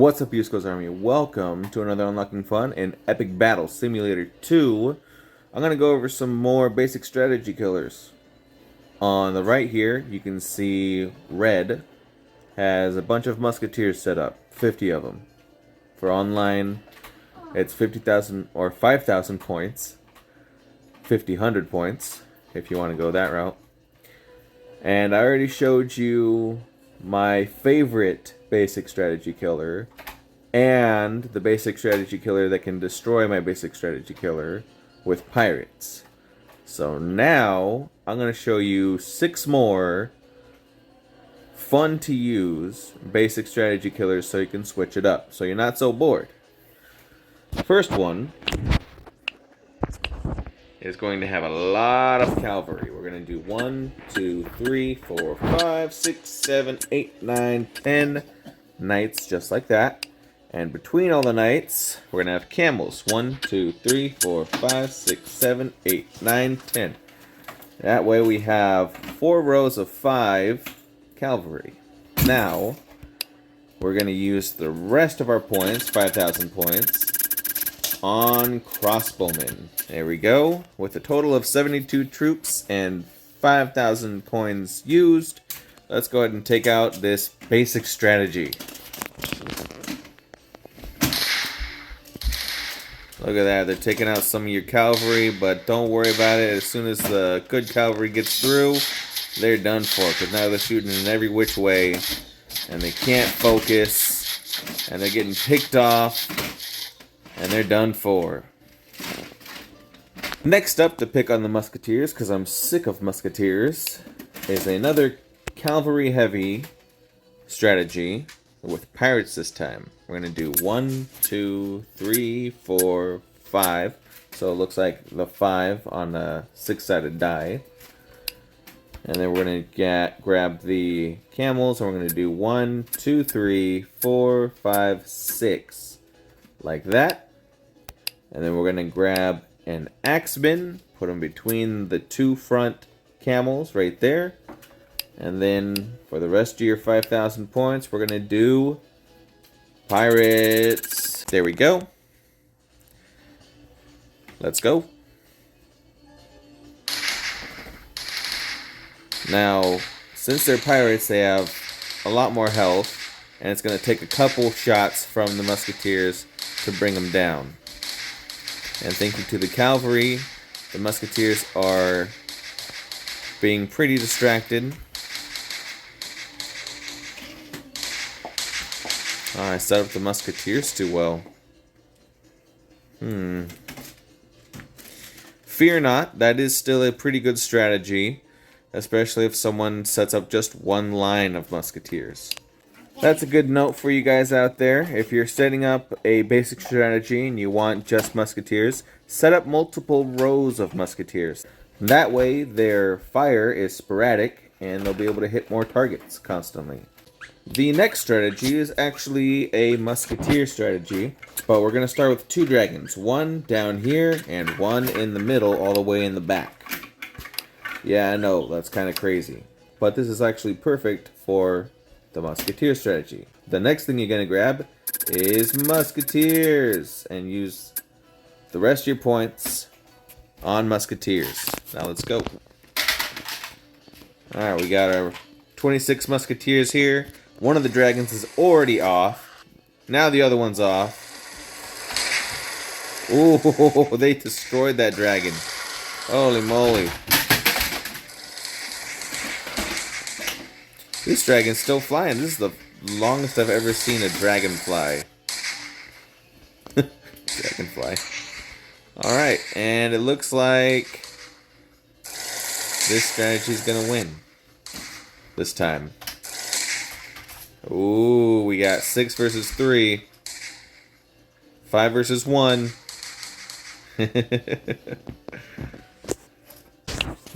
What's up, U-Skillz Army? Welcome to another Unlocking Fun in Epic Battle Simulator 2. I'm going to go over some more basic strategy killers. On the right here, you can see Red has a bunch of musketeers set up, 50 of them. For online, it's 50,000 or 5,000 points, 100 points, if you want to go that route. And I already showed you my favorite basic strategy killer and the basic strategy killer that can destroy my basic strategy killer with pirates. So now I'm going to show you 6 more fun to use basic strategy killers so you can switch it up so you're not so bored. First one is going to have a lot of cavalry. We're going to do 1, 2, 3, 4, 5, 6, 7, 8, 9, 10 knights just like that. And between all the knights, we're going to have camels. 1, 2, 3, 4, 5, 6, 7, 8, 9, 10. That way we have 4 rows of 5 cavalry. Now, we're going to use the rest of our points, 5,000 points, on crossbowmen. There we go. With a total of 72 troops and 5,000 coins used, let's go ahead and take out this basic strategy. Look at that. They're taking out some of your cavalry, but don't worry about it. As soon as the good cavalry gets through, they're done for, because now they're shooting in every which way, and they can't focus, and they're getting picked off, and they're done for. Next up to pick on the musketeers, because I'm sick of musketeers, is another cavalry heavy strategy with pirates this time. We're going to do 1, 2, 3, 4, 5. So it looks like the 5 on a 6-sided die. And then we're going to grab the camels, and we're going to do 1, 2, 3, 4, 5, 6. Like that. And then we're going to grab an axeman, put them between the 2 front camels right there. And then for the rest of your 5,000 points, we're going to do pirates. There we go. Let's go. Now, since they're pirates, they have a lot more health, and it's going to take a couple shots from the musketeers to bring them down. And thank you to the cavalry, the musketeers are being pretty distracted. Oh, I set up the musketeers too well. Fear not, that is still a pretty good strategy, especially if someone sets up just one line of musketeers. That's a good note for you guys out there. If you're setting up a basic strategy and you want just musketeers, set up multiple rows of musketeers. That way their fire is sporadic and they'll be able to hit more targets constantly. The next strategy is actually a musketeer strategy, but we're going to start with 2 dragons. One down here and one in the middle all the way in the back. Yeah, I know, that's kind of crazy. But this is actually perfect for the musketeer strategy. The next thing you're going to grab is musketeers and use the rest of your points on musketeers. Now let's go. Alright, we got our 26 musketeers here. One of the dragons is already off. Now the other one's off. Ooh, they destroyed that dragon. Holy moly. This dragon's still flying. This is the longest I've ever seen a dragon fly. Dragonfly. Alright, and it looks like this strategy is going to win this time. Ooh, we got 6 versus 3. 5 versus 1.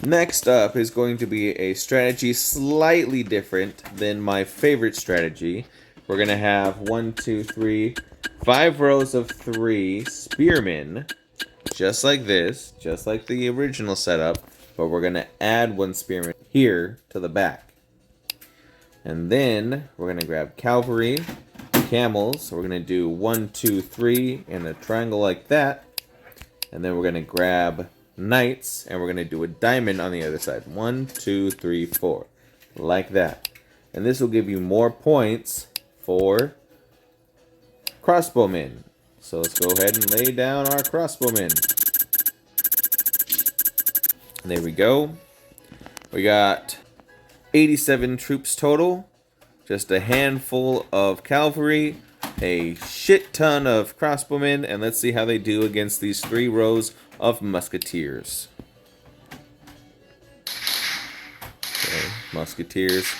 Next up is going to be a strategy slightly different than my favorite strategy. We're going to have 1, 2, 3, 5 rows of 3 spearmen. Just like this. Just like the original setup. But we're going to add 1 spearman here to the back. And then we're going to grab cavalry. camels. We're gonna do 1, 2, 3 in a triangle like that. And then we're gonna grab knights and we're gonna do a diamond on the other side. 1, 2, 3, 4. Like that. And this will give you more points for crossbowmen. So let's go ahead and lay down our crossbowmen. And there we go. We got 87 troops total. Just a handful of cavalry, a shit ton of crossbowmen, and let's see how they do against these 3 rows of musketeers. Okay, musketeers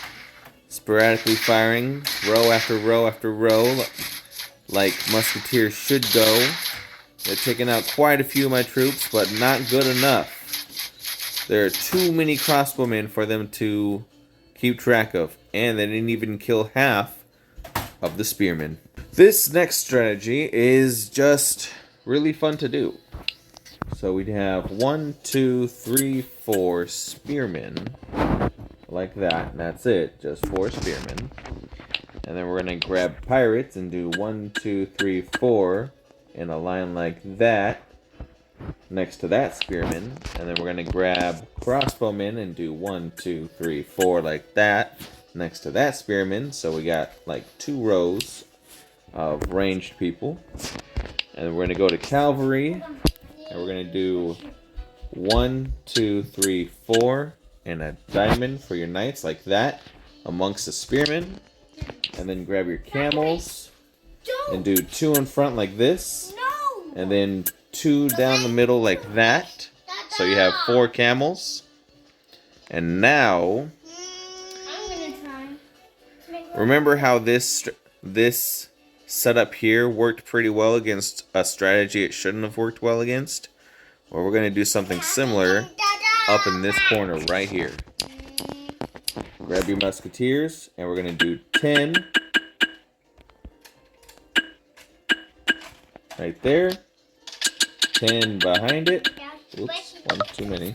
sporadically firing, row after row after row, like musketeers should go. They're taking out quite a few of my troops, but not good enough. There are too many crossbowmen for them to keep track of, and they didn't even kill half of the spearmen. This next strategy is just really fun to do. So we'd have 1, 2, 3, 4 spearmen, like that, and that's it, just 4 spearmen. And then we're gonna grab pirates and do 1, 2, 3, 4 in a line like that, next to that spearman. And then we're gonna grab crossbowmen and do 1, 2, 3, 4 like that, next to that spearman. So we got like 2 rows of ranged people. And we're gonna go to cavalry, and we're gonna do 1, 2, 3, 4 and a diamond for your knights like that amongst the spearmen. And then grab your camels and do 2 in front like this, and then 2 down the middle like that. So you have 4 camels. And now, remember how this setup here worked pretty well against a strategy it shouldn't have worked well against? Well, we're going to do something similar up in this corner right here. Grab your musketeers, and we're going to do 10 right there, 10 behind it, oops, 1 too many,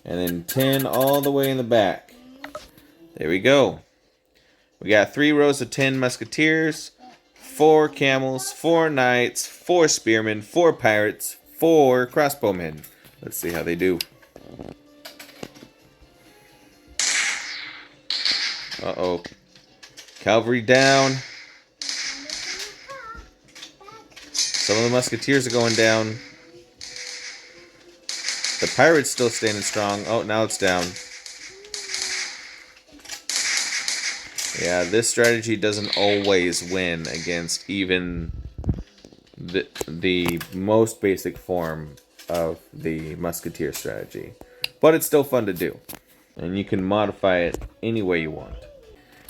and then 10 all the way in the back. There we go. We got 3 rows of 10 musketeers, 4 camels, 4 knights, 4 spearmen, 4 pirates, 4 crossbowmen. Let's see how they do. Uh-oh. Cavalry down. Some of the musketeers are going down. The pirate's still standing strong. Oh, now it's down. Yeah, this strategy doesn't always win against even the most basic form of the musketeer strategy. But it's still fun to do. And you can modify it any way you want.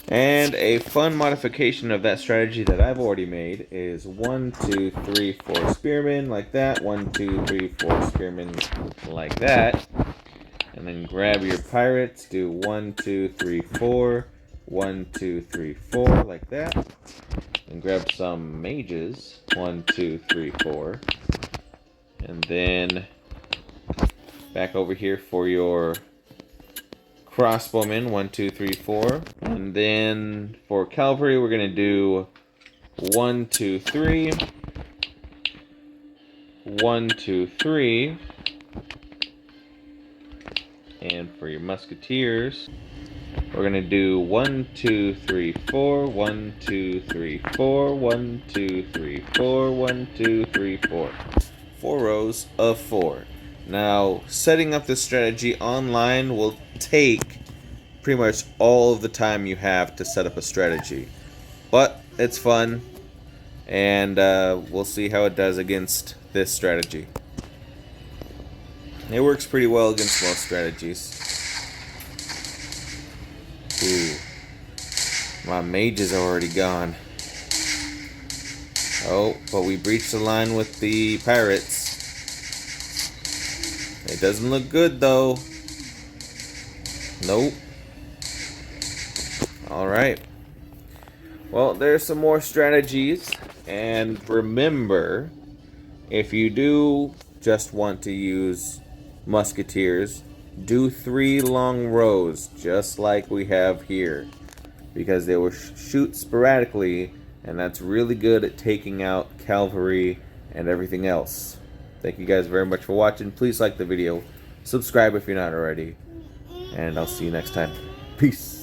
And a fun modification of that strategy that I've already made is 1, 2, 3, 4 spearmen like that. 1, 2, 3, 4 spearmen like that. And then grab your pirates. Do 1, 2, 3, 4. 1, 2, 3, 4 like that. And grab some mages. 1, 2, 3, 4. And then back over here for your crossbowmen. 1, 2, 3, 4. And then for cavalry, we're going to do 1, 2, 3. 1, 2, 3. And for your musketeers, we're going to do 1, 2, 3, 4. 1, 2, 3, 4. 1, 2, 3, 4. 1, 2, 3, 4. 4 rows of 4. Now, setting up this strategy online will take pretty much all of the time you have to set up a strategy. But it's fun, and we'll see how it does against this strategy. It works pretty well against most strategies. Ooh. My mages are already gone. Oh, but we breached the line with the pirates. It doesn't look good, though. Nope. Alright. Well, there's some more strategies. And remember, if you do just want to use musketeers, do 3 long rows, just like we have here. Because they will shoot sporadically and that's really good at taking out cavalry and everything else. Thank you guys very much for watching. Please like the video, subscribe if you're not already, and I'll see you next time. Peace.